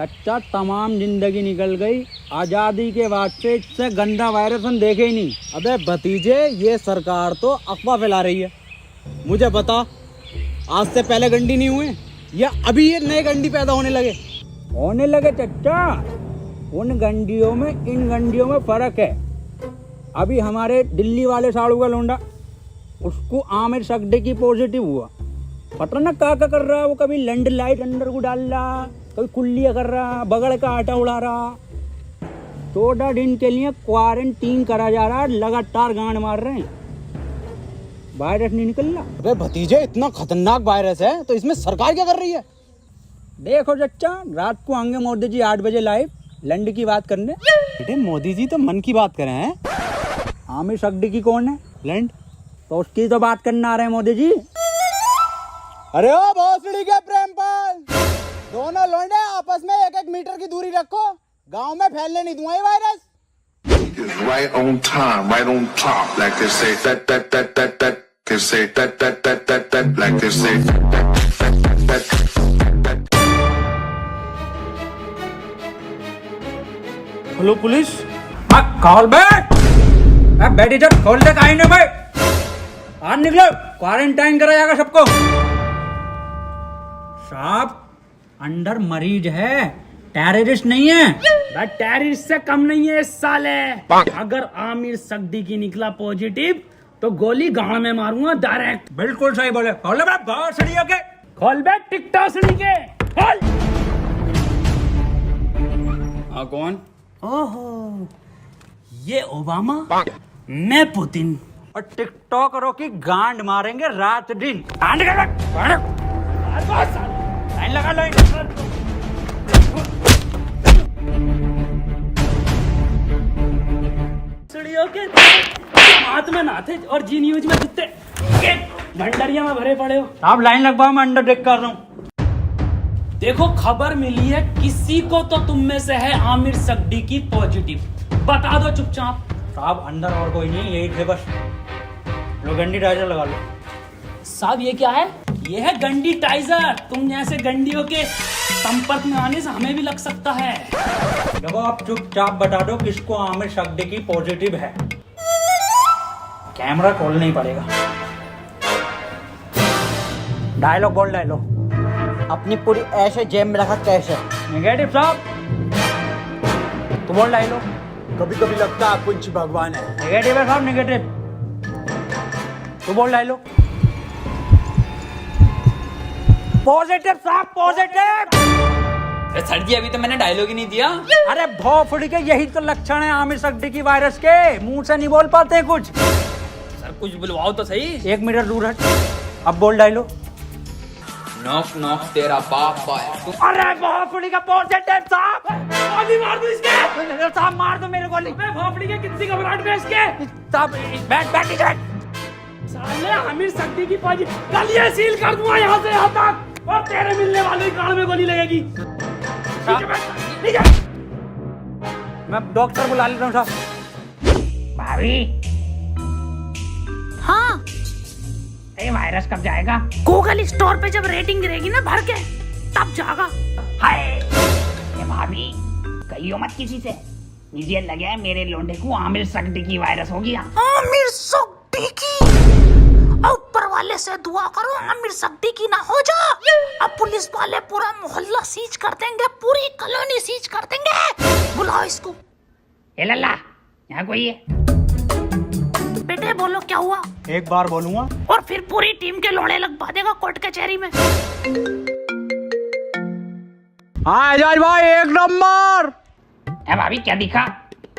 चाचा तमाम जिंदगी निकल गई, आजादी के बाद से इससे गंदा वायरस हम देखे ही नहीं। अबे भतीजे, ये सरकार तो अफवाह फैला रही है। मुझे बता, आज से पहले गंडी नहीं हुए या अभी ये नए गंडी पैदा होने लगे चाचा। उन गंडियों में इन गंडियों में फर्क है। अभी हमारे दिल्ली वाले साड़ू का लोंडा, उसको आमिर सकदे की पॉजिटिव हुआ। पता ना क्या कर रहा है वो, कभी लैंड लाइट अंदर को डाल रहा, कभी कुल्लियाँ कर रहा, बगड़ का आटा उड़ा रहा। 14 दिन के लिए क्वारंटीन करा जा रहा है, लगातार गांड मार रहे हैं, वायरस नहीं निकल रहा। अबे भतीजे, इतना खतरनाक वायरस है तो इसमें सरकार क्या कर रही है? देखो चच्चा, रात को आएंगे मोदी जी 8 बजे लाइव लैंड की बात करने। बेटे, मोदी जी तो मन की बात करें हैं। आमिर सकदी की कौन है? लैंड तो उसकी तो बात करने आ रहे हैं मोदी जी। अरे ओ भोसड़ी के प्रेमपाल, दोनों लौंडे आपस में 1-1 मीटर की दूरी रखो, गांव में फैलने नहीं दूंगा ये virus. Right on time, right on top, like they say that, they say that, like they say that. Hello police. खोल बैठ, बैठ इधर, खोल दे काहे भाई। आज निकलो, क्वारंटाइन करा जाएगा सबको। साहब, अंदर मरीज है, टेररिस्ट नहीं है। टेररिस्ट से कम नहीं है इस साले। अगर आमिर सकदी की निकला पॉजिटिव तो गोली गांव में मारूंगा डायरेक्ट। बिल्कुल सही बोले। खोल बे भोसड़ी के। खोल बे टिकटॉक सुनी के खोल। हाँ, कौन? ओहो, ये ओबामा, मैं पुतिन। और टिकटॉकरों की गांड मारेंगे रात दिन। लाइन लगा लो। के हाथ में ना थे और जी न्यूज में जितने भंडारिया में भरे पड़े हो। आप लाइन लगवाओ, मैं अंडर टेक कर रहा हूँ। देखो, खबर मिली है किसी को तो तुम में से है आमिर सकदी की पॉजिटिव, बता दो चुपचाप। साहब, अंदर और कोई नहीं, यही थे बस। लो गंडी टाइजर लगा लो। साहब, ये क्या है? ये है गंडी टाइजर। तुम जैसे गंडियों के संपर्क में आने से हमें भी लग सकता है। देखो, आप चुपचाप बता दो किसको आमिर सकदी की पॉजिटिव है। कैमरा खोलना ही पड़ेगा। डायलॉग बोल, डायलॉग। अपनी पूरी ऐसे जेब में रखा कैसे? नेगेटिव साहब, तो बोल डायलॉग। कभी कभी लगता है कुछ भगवान है। नेगेटिव है साहब, नेगेटिव। तो बोल डायलॉग। पॉजिटिव साहब, पॉजिटिव। सर जी, अभी तो मैंने डायलॉग ही नहीं दिया। अरे भोफड़ी के, यही तो लक्षण है आमिर सकदी की वायरस के। मुंह से नहीं बोल पाते हैं कुछ। सर, कुछ बुलवाओ तो सही। 1 मीटर दूर हट। अब बोल डायलॉग। नॉक नॉक तेरा बाप है। अरे भोफड़ी का पॉजिटिव साहब। गोली मार दो इसके। साहब, मार दो मेरे गोली। मैं भोपड़ी के कितनी घबराहट में इसके। साहब, बैठ। साले आमिर सकदी की पॉजिटिव, कल ये सील कर दूंगा यहाँ से यहाँ तक, और तेरे मिलने वाले कान में गोली लगेगी। मैं डॉक्टर बुला लेता हूँ साहब। भाभी, हाँ, ये वायरस कब जाएगा? गूगल स्टोर पे जब रेटिंग गिरेगी ना भर के, तब जाएगा। हाय, ये भाभी, कहियो मत किसी से। मुझे लगा है मेरे लोंडे को आमिर सकदी की वायरस हो गया। आमिर सकदी की? ऊपर वाले से दुआ करो आमिर सकदी की ना हो जा। अब पुलिस वाले पूरा मोहल्ला सीज कर देंगे, पूरी कॉलोनी सीज कर देंगे। बुलाओ इसको। ए लल्ला, यहाँ कोई है? बेटे बोलो क्या हुआ? एक बार बोलूंगा और फिर पूरी टीम के लोड़े लगवा देगा कोर्ट कचहरी में। हाँ एजाज भाई, 1 नंबर। ए भाभी, क्या दिखा?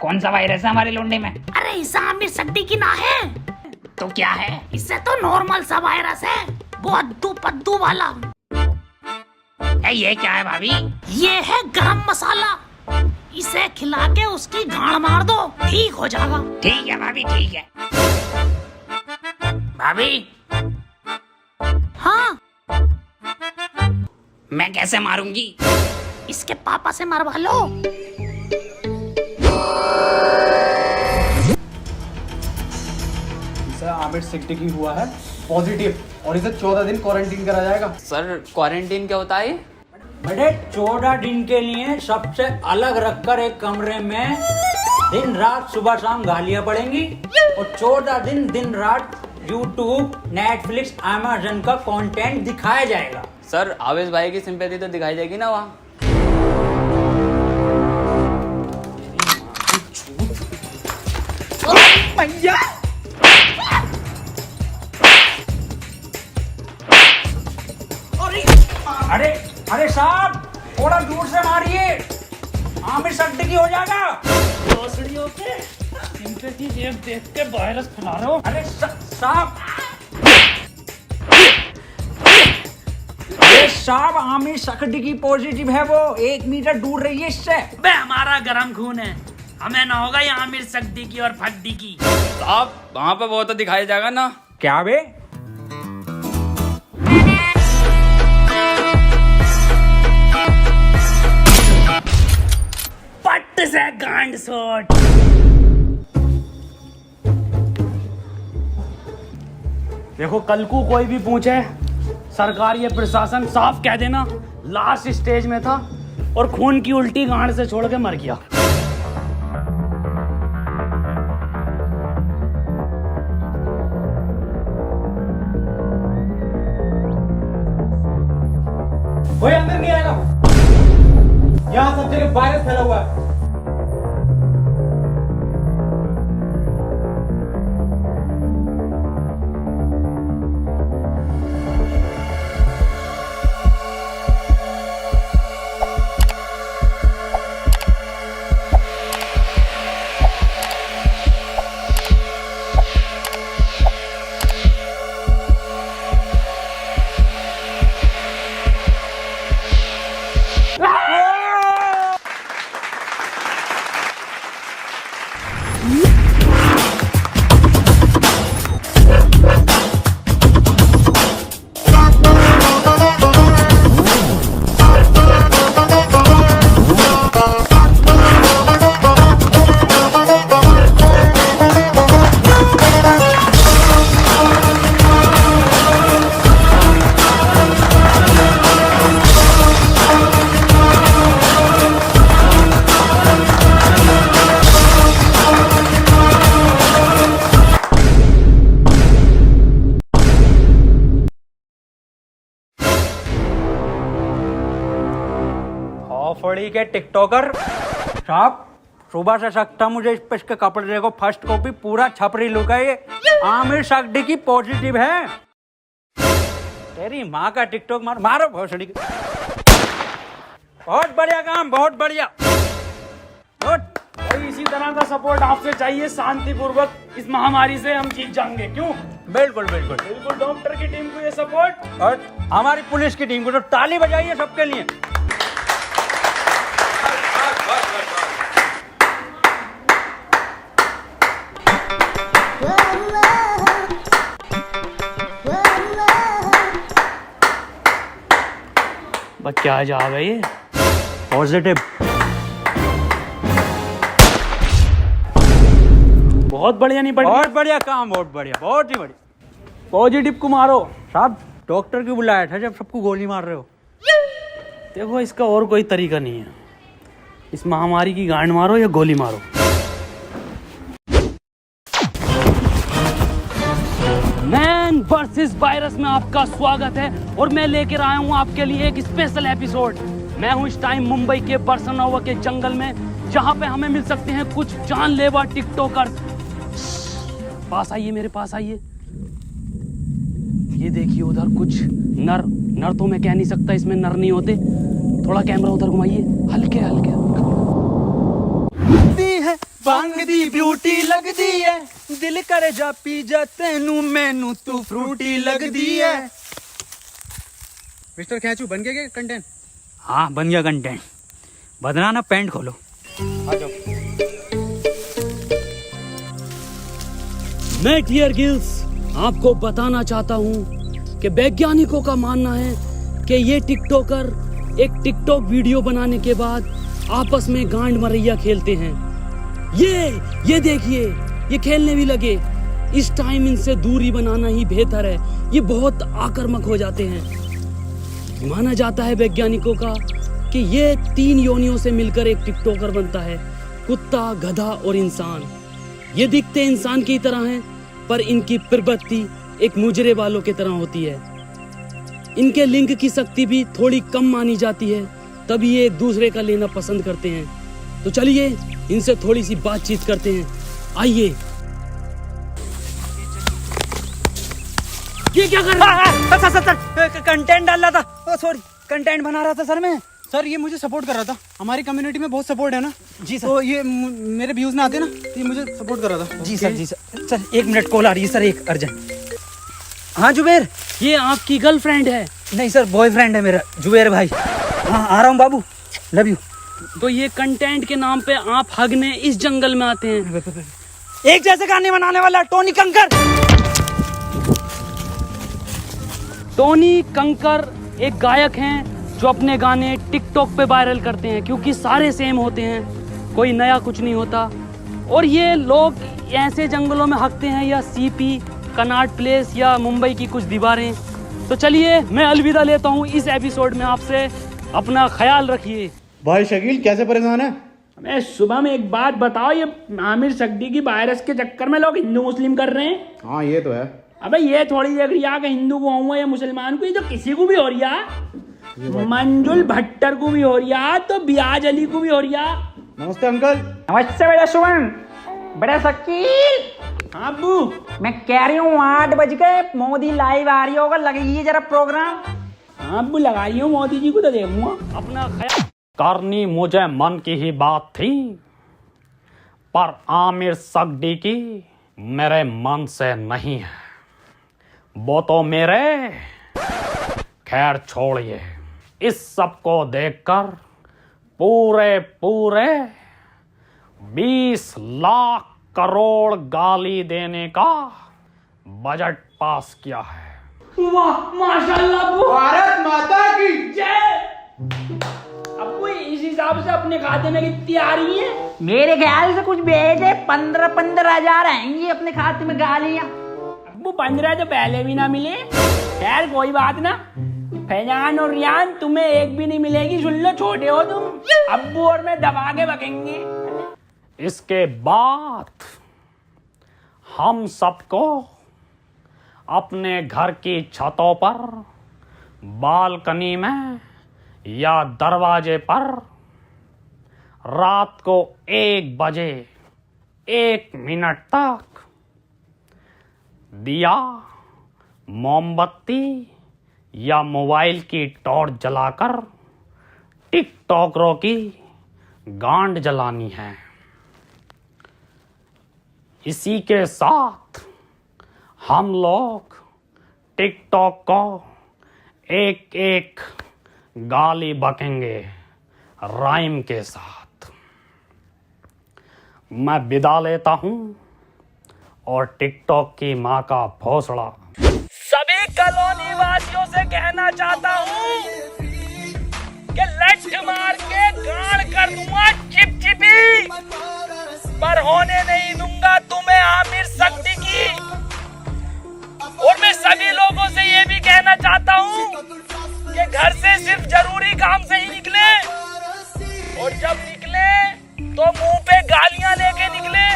कौन सा वायरस है हमारे लोंडे में? अरे इसे आमिर सकदी की ना है तो क्या है? इससे तो नॉर्मल सा वायरस है, वो अद्दू पद्दू वाला। ये क्या है भाभी? ये है गरम मसाला। इसे खिला के उसकी गांड मार दो, ठीक हो जाएगा। ठीक है भाभी, ठीक है। भाभी, हाँ, मैं कैसे मारूंगी? इसके पापा से मरवा लो। आमिर सकदी की हुआ है पॉजिटिव और इसे 14 दिन क्वारंटीन करा जाएगा। सर, क्वारंटीन क्या होता है? बेटे 14 दिन के लिए सबसे अलग रखकर एक कमरे में दिन रात सुबह शाम गालियां पड़ेंगी और 14 दिन दिन रात यूट्यूब, नेटफ्लिक्स, अमेज़न का कंटेंट दिखाया जाएगा। सर आवेश भाई की सिंपैथी तो दिखाई जाएगी ना वहाँ। भैया अरे अरे साहब थोड़ा दूर से मारिए, आमिर सिद्दीकी हो जाएगा। भोसड़ियों के सिंपैथी देख के वायरस फैला रहे हो। अरे साहब अरे साहब आमिर सिद्दीकी पॉजिटिव है, वो 1 मीटर दूर रहिए इससे। बे हमारा गरम खून है, हमें ना होगा ये आमिर सिद्दीकी और फद्दीकी। साहब वहाँ पे वो तो दिखाया जाएगा ना। क्या बे? पट्ट से गांड शॉट। देखो कल को कोई भी पूछे, सरकार ये प्रशासन साफ कह देना लास्ट स्टेज में था और खून की उल्टी गांड से छोड़ के मर गया। कोई अंदर नहीं आएगा, यहाँ सब जगह वायरस फैला हुआ है। फड़ी के टिकटॉकर साहब, सुबह से सकता मुझे इस के कपड़े देखो, फर्स्ट कॉपी पूरा छपरी लुक है ये। आमिर सिद्दीकी पॉजिटिव है। तेरी माँ का टिकटॉक मारो भोसड़ी के। बहुत बढ़िया काम, बहुत बढ़िया। भाई इसी तरह का सपोर्ट आपसे चाहिए, शांतिपूर्वक इस महामारी से हम जीत जाएंगे। क्यों? बिल्कुल बिल्कुल बिल्कुल डॉक्टर की टीम को ये सपोर्ट और हमारी पुलिस की टीम को तो ताली बजाइए सबके लिए। बस क्या जा गई ये पॉजिटिव। बहुत बढ़िया नहीं पड़ी। बहुत बढ़िया काम, बहुत बढ़िया, बहुत ही बढ़िया। पॉजिटिव को मारो। साहब डॉक्टर क्यों बुलाया था जब सबको गोली मार रहे हो? देखो इसका और कोई तरीका नहीं है, इस महामारी की गांड मारो या गोली मारो। मैन वर्सेस वायरस में आपका स्वागत है और मैं लेकर आया हूं आपके लिए एक स्पेशल एपिसोड। मैं हूं इस टाइम मुंबई के बरसनोवा के जंगल में, जहां पे हमें मिल सकते हैं कुछ जानलेवा टिकटॉकर्स। पास आइए, मेरे पास आइए। ये देखिए उधर कुछ नर तो मैं कह नहीं सकता, इसमें नर नहीं होते। थोड़ा कैमरा उधर घुमाइए, हल्के हल्के। है बांग दी ब्यूटी लगदी है, दिल करे जा पी जा तेनू मैनू तू फ्रूटी लगदी है। मिस्टर खैचू बन गया कंटेंट? हाँ बन गया कंटेंट। बदना ना, पैंट खोलो। आ जाओ। मैं क्लियर गिल्स आपको बताना चाहता हूं कि वैज्ञानिकों का मानना है कि ये टिकटॉकर एक टिकटॉक वीडियो बनाने के बाद आपस में गांड मरैया खेलते हैं। ये देखिए, ये खेलने भी लगे। इस टाइम इनसे दूरी बनाना ही बेहतर है, ये बहुत आक्रामक हो जाते हैं। माना जाता है वैज्ञानिकों का कि ये 3 योनियों से मिलकर एक टिकटॉकर बनता है, कुत्ता, गधा और इंसान। ये दिखते इंसान की तरह हैं, पर इनकी प्रवृत्ति एक मुजरे वालों की तरह होती है। इनके लिंग की शक्ति भी थोड़ी कम मानी जाती है, तभी ये एक दूसरे का लेना पसंद करते हैं। तो चलिए इनसे थोड़ी सी बातचीत करते हैं, आइए। ये क्या कर रहा है? सर कंटेंट डाल रहा था, सॉरी कंटेंट बना रहा था सर मैं। सर ये मुझे सपोर्ट कर रहा था, हमारी कम्युनिटी में बहुत सपोर्ट है ना जी सर। तो ये मेरे व्यूज ना आते ना, तो ये मुझे सपोर्ट कर रहा था। जी सर, जी सर। सर 1 मिनट कॉल आ रही है सर, एक अर्जेंट। हाँ जुबेर। ये आपकी गर्लफ्रेंड है? नहीं सर, बॉयफ्रेंड है मेरा, जुबेर भाई। हाँ आ रहा हूँ बाबू, लव यू। तो ये कंटेंट के नाम पे आप हगने इस जंगल में आते हैं? एक जैसे गाने बनाने वाला टोनी कंकर। टोनी कंकर एक गायक हैं जो अपने गाने टिकटॉक पे वायरल करते हैं, क्योंकि सारे सेम होते हैं, कोई नया कुछ नहीं होता। और ये लोग ऐसे जंगलों में हकते हैं, या सीपी, कनॉट प्लेस या मुंबई की कुछ दीवारें। तो चलिए मैं अलविदा लेता हूँ इस एपिसोड में आपसे। अपना ख्याल रखिए। भाई शकील कैसे परेशान है? मैं सुबह में एक बात बताओ, ये आमिर सक्दी की वायरस के चक्कर में लोग हिंदू मुस्लिम कर रहे हैं। हाँ ये तो है। अबे ये थोड़ी देख रही है कि हिंदू को हुआ या मुसलमान को, ये तो किसी को भी हो रही है। मंजुल भट्टर को भी हो रही है, तो बियाज अली को भी हो रही है। नमस्ते अंकल। नमस्ते बेटा सुमन, बड़ा शकील। हाँ अब्बू, मैं कह रही हूँ 8 बज गए, मोदी लाइव आ रही होगा, लगेगी जरा प्रोग्राम। हाँ अब्बू लगा रही हूँ, मोदी जी को तो देखूंगा। अपना ख्याल करनी मुझे मन की ही बात थी, पर आमिर सक्दी की मेरे मन से नहीं है। वो तो मेरे, खैर छोड़िए। इस सब को देखकर पूरे 20 लाख करोड़ गाली देने का बजट पास किया है। वाह माशाल्लाह अब्बू, भारत माता की जय। अब्बू इस हिसाब से अपने खाते में कितनी आ रही है? मेरे ख्याल से कुछ भेजे 15 हजार आएंगी अपने खाते में गालियाँ। अब्बू 15 तो पहले भी ना मिले। खैर कोई बात ना, फैजान और रियान तुम्हें एक भी नहीं मिलेगी, सुन लो, छोटे हो तुम। अब्बू और मैं दबा के बकेंगे। इसके बाद हम सबको अपने घर की छतों पर, बालकनी में या दरवाजे पर रात को 1 बजे 1 मिनट तक दिया, मोमबत्ती या मोबाइल की टॉर्च जलाकर टिकटॉकरों की गांड जलानी है। इसी के साथ हम लोग टिकटॉक को एक गाली बकेंगे राइम के साथ। मैं विदा लेता हूं और टिकटॉक की मां का भोसड़ा सभी कॉलोनी वासियों से कहना चाहता हूं कि लठ मार के गाड़ कर दूंगा चिपचिपी, पर होने नहीं दूंगा तुम्हें आमिर सक्दी की। और मैं सभी लोगों से ये भी कहना चाहता हूँ कि घर से सिर्फ जरूरी काम से ही निकले, और जब निकले तो मुंह पे गालियां लेके निकले,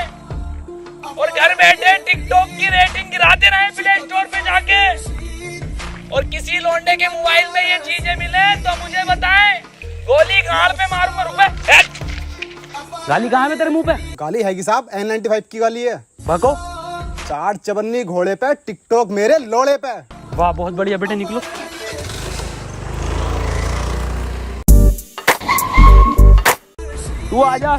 और घर बैठे टिकटॉक की रेटिंग गिराते रहे प्ले स्टोर पे जाके। और किसी लौंडे के मोबाइल में ये चीजें मिले तो मुझे बताएं, गोली गाड़ पे मारूंगा। रुपए गाली कहाँ है तेरे मुंह पे? गाली है कि साहब, N95 की गाली है। भको 4 चबन्नी घोड़े पे, टिकटॉक मेरे लोड़े पे। वाह बहुत बढ़िया बेटे, निकलो। तू आजा।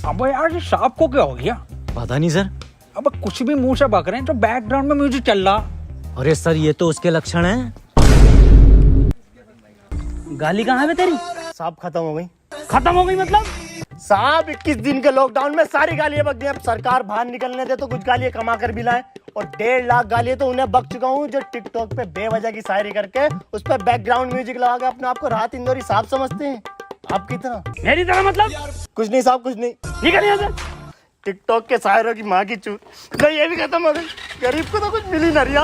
अब यार ये सांप को क्या हो गया? पता नहीं सर। अब कुछ भी मुंह से बक रहे हैं, तो बैकग्राउंड में म्यूजिक चल रहा। अरे सर ये तो उसके लक्षण हैं। गाली कहाँ है तेरी? साहब खत्म हो गई। खत्म हो गई मतलब? साहब 21 दिन के लॉकडाउन में सारी गालियां बक गई। अब सरकार बाहर निकलने दे तो कुछ गालियां कमा कर भी लाए, और 1.5 लाख गालियां तो उन्हें बक चुका हूँ जो टिकटॉक पे बेवजह की शायरी करके उस पर बैकग्राउंड म्यूजिक लगा के अपने आप को राहत इंदौरी साहब समझते हैं। आपकी तरह? मेरी तरह मतलब? कुछ नहीं साहब, कुछ नहीं। निकल यहाँ से। टिकटॉक के शायरों की माँ की चूत। नहीं ये भी खत्म हो गई, गरीब को तो कुछ मिली ना रिया।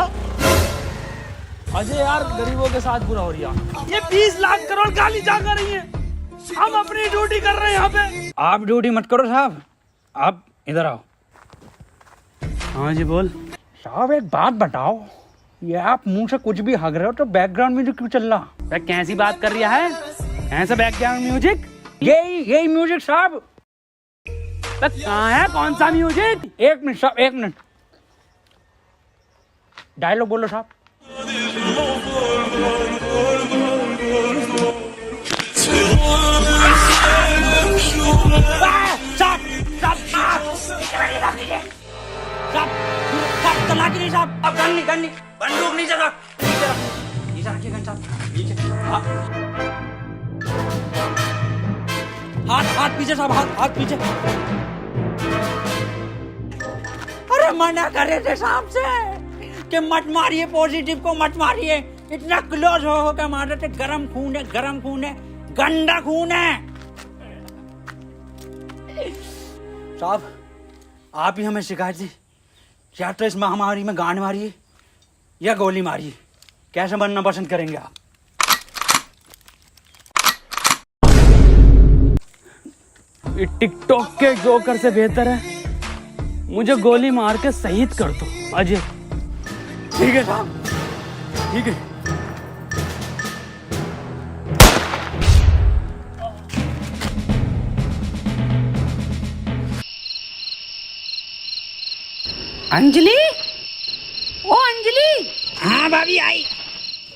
अजय यार गरीबों के साथ बुरा हो रहा। ये 20 लाख करोड़ गाली जा कर रही है, हम अपनी ड्यूटी कर रहे हैं यहाँ पे। आप ड्यूटी मत करो साहब, आप इधर आओ। हाँ जी बोल। साहब एक बात बताओ, ये आप मुंह से कुछ भी हग रहे हो तो बैकग्राउंड म्यूजिक क्यों चल रहा? कैसी बात कर रहा है? ऐसा बैकग्राउंड म्यूजिक? यही म्यूजिक साहब। कहाँ है, कौन सा म्यूजिक? एक मिनट साहब, एक मिनट। डायलॉग बोलो साहब। अब गन नहीं बंदूक नहीं जगह नीचे रखिए गन साहब, नीचे। हाथ पीछे साहब, हाथ पीछे। अरे मना करे थे साहब से कि मत मारिए, पॉजिटिव को मत मारिए। इतना क्लोज हो के मार रहे थे। गरम खून है, गंदा खून है। साहब आप ही हमें शिकायत दी, या तो इस महामारी में गांड मारिए या गोली मारिए, कैसे बनना पसंद करेंगे आप? ये टिकटॉक के जोकर से बेहतर है मुझे गोली मार के शहीद कर दो अजय। ठीक है साहब, ठीक है। अंजलि, ओ अंजलि। हाँ भाभी आई।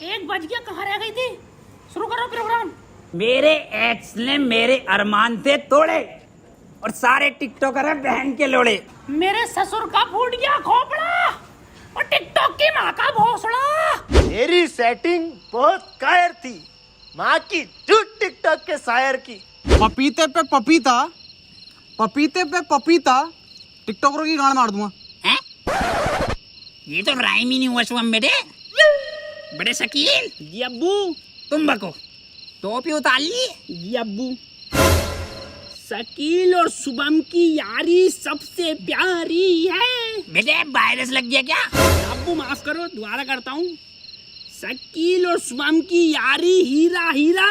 1 बज गया, कहाँ रह गई थी? शुरू करो प्रोग्राम। मेरे एक्स ने मेरे अरमान थे तोड़े और सारे टिकटॉकर हैं बहन के लोड़े। मेरे ससुर का फूट गया खोपड़ा और टिकटॉक की माँ का भोसड़ा। मेरी सेटिंग बहुत कायर थी, माँ की झूठ टिकटॉक के शायर की। पपीते पे पपीता, पपीते पे पपीता, टिकटॉकरों की गांड मार दूंगा। ये तो राइम ही नहीं हुआ शुभम बेटे। बड़े शकील जी अब्बू, तुम बको। टोपी उतार ली जी अब्बू। शकील और शुभम की यारी सबसे प्यारी है। बेटे वायरस लग गया क्या? अब्बू माफ करो, दोबारा करता हूँ। शकील और शुभम की यारी हीरा हीरा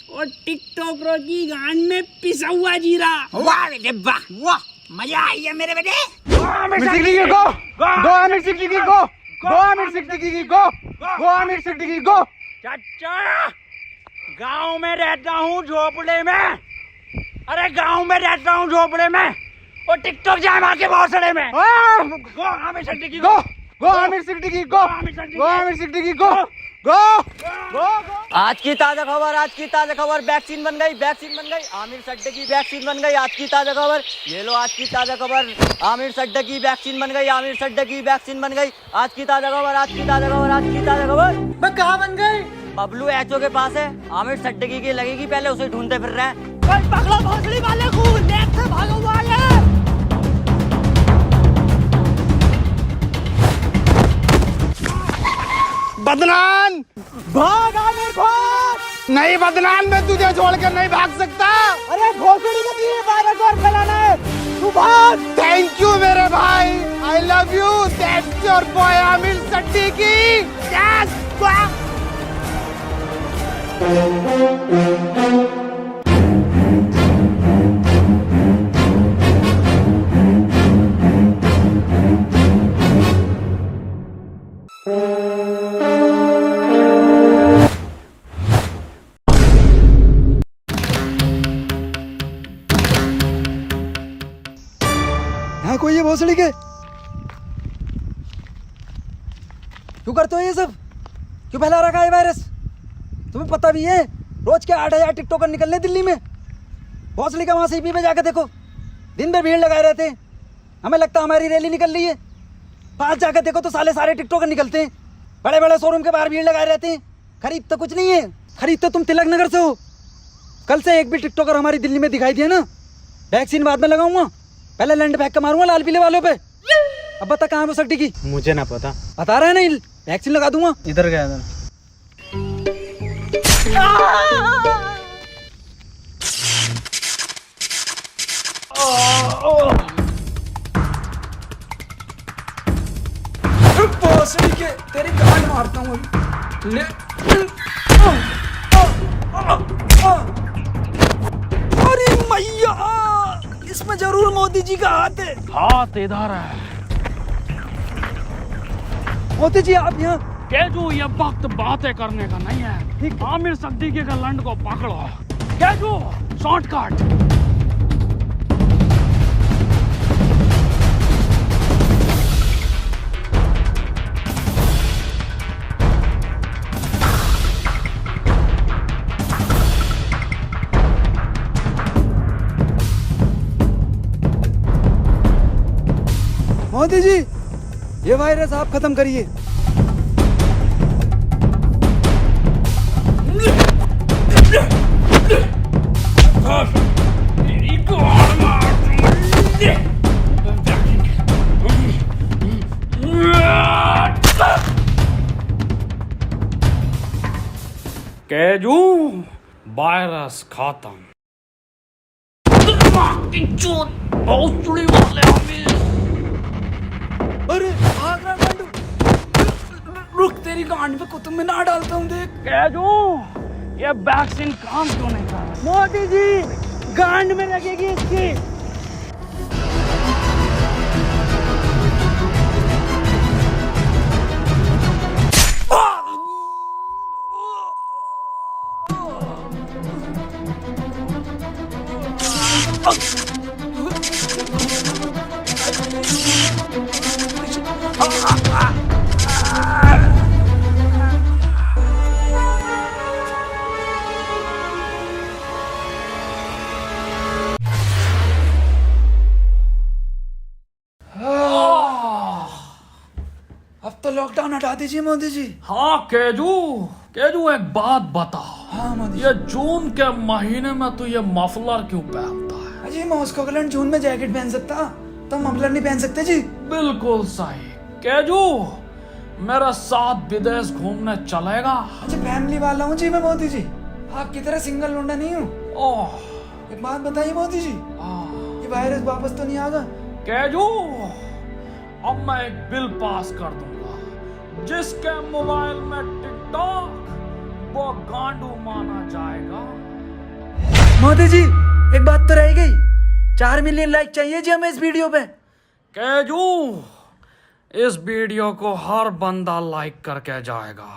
और टिकटॉकरों की गांड में पिसा हुआ जीरा। वाह बेटे वाह, वाह मजा आई है मेरे बेटे। चाचा गांव में रहता हूँ झोपड़े में, अरे गांव में रहता हूँ झोपड़े में और टिकटॉक जाए मार के भौसड़े में। गो आमिर सिद्दीकी गो, गो आमिर सिद्दीकी गो, गो आमिर सिद्दीकी गो, गो गो। आज की ताजा खबर, वैक्सीन बन गई, आमिर सिद्दीकी वैक्सीन बन गई। आज की ताजा खबर, ये लो आज की ताजा खबर, आमिर सिद्दीकी वैक्सीन बन गई, आमिर सिद्दीकी वैक्सीन बन गई। आज की ताजा खबर। मैं कहाँ बन गई? बबलू एचओ के पास है, आमिर सिद्दीकी की लगेगी, पहले उसे ढूंढते फिर रहे हैं। पकड़ो भोसड़ी वाले को, नेक से भागा हुआ है। बदनाम भाग, आमिर भाग। नहीं बदनाम, मैं तुझे छोड़कर नहीं भाग सकता। अरे भोसड़ी का दिए वायरस और फैलाना है, तू भाग। थैंक यू मेरे भाई, I love you. That's your boy Aamir Siddiqui. Yes यहाँ कोई है भोसड़ी के? क्यों करते हो ये सब? क्यों फैला रखा है वायरस? तुम्हें पता भी है रोज के 8,000 टिकटॉकर निकलने दिल्ली में। भोसड़ी का वहां सीपी पे जाकर देखो, दिन भर भीड़ लगाए रहते हैं। हमें लगता है हमारी रैली निकल रही है। पास जाकर देखो तो सारे टिकटॉकर निकलते हैं। बड़े बड़े शोरूम के बाहर भीड़ लगाए रहते हैं। खरीद तो कुछ नहीं है, खरीद तो तुम तिलक नगर से हो। कल से एक भी टिकटॉकर हमारी दिल्ली में दिखाई दिया ना, वैक्सीन बाद में लगाऊंगा, पहले लंड फेंक के मारूंगा लाल पीले वालों पे। अब बता कहाँ है वो सिद्दीकी? मुझे ना पता, बता रहा है नहीं, वैक्सीन लगा दूंगा। इधर गया था। भोसड़ी के तेरी गांड मारता हूँ ले। अरे मैया, इसमें जरूर मोदी जी का हाथ है। हाथ इधर है। मोदी जी आप यहाँ। केजू, ये वक्त बातें करने का नहीं है। आमिर सिद्दीकी के लंड को पकड़ो। केजू, शॉर्टकट। मोदी जी, ये वायरस आप खत्म करिए। केजू, वायरस खत्म। अरे भाग रहा गांडू। रुक, तेरी गांड पे कुतुब मीनार डालता हूँ देख। केजू, ये वैक्सीन काम क्यों नहीं कर रहा? मोदी जी, गांड में लगेगी इसकी। अब तो लॉकडाउन हटा दीजिए मोदी जी। हाँ केजू, केजू एक बात बता। हाँ मोदी ये जून के महीने में तू ये मफलर क्यों पहनता है? जी, मॉस्को के जून में जैकेट पहन सकता, तो मफलर नहीं पहन सकते जी। बिल्कुल सही। केजू, मेरे साथ विदेश घूमने चलेगा? अच्छा, फैमिली वाला हूँ जी मैं मोदी जी, आपकी तरह सिंगल लौंडा नहीं हूँ। ओह, एक बात बताइए मोदी जी, ये वायरस वापस तो नहीं आएगा? केजू, अब मैं एक बिल पास कर दूंगा जिसके मोबाइल में टिकटॉक वो गांडू माना जाएगा। मोदी जी, एक बात तो रह गई, 4 मिलियन लाइक चाहिए जी हमें इस वीडियो पे। केजू, इस वीडियो को हर बंदा लाइक करके जाएगा।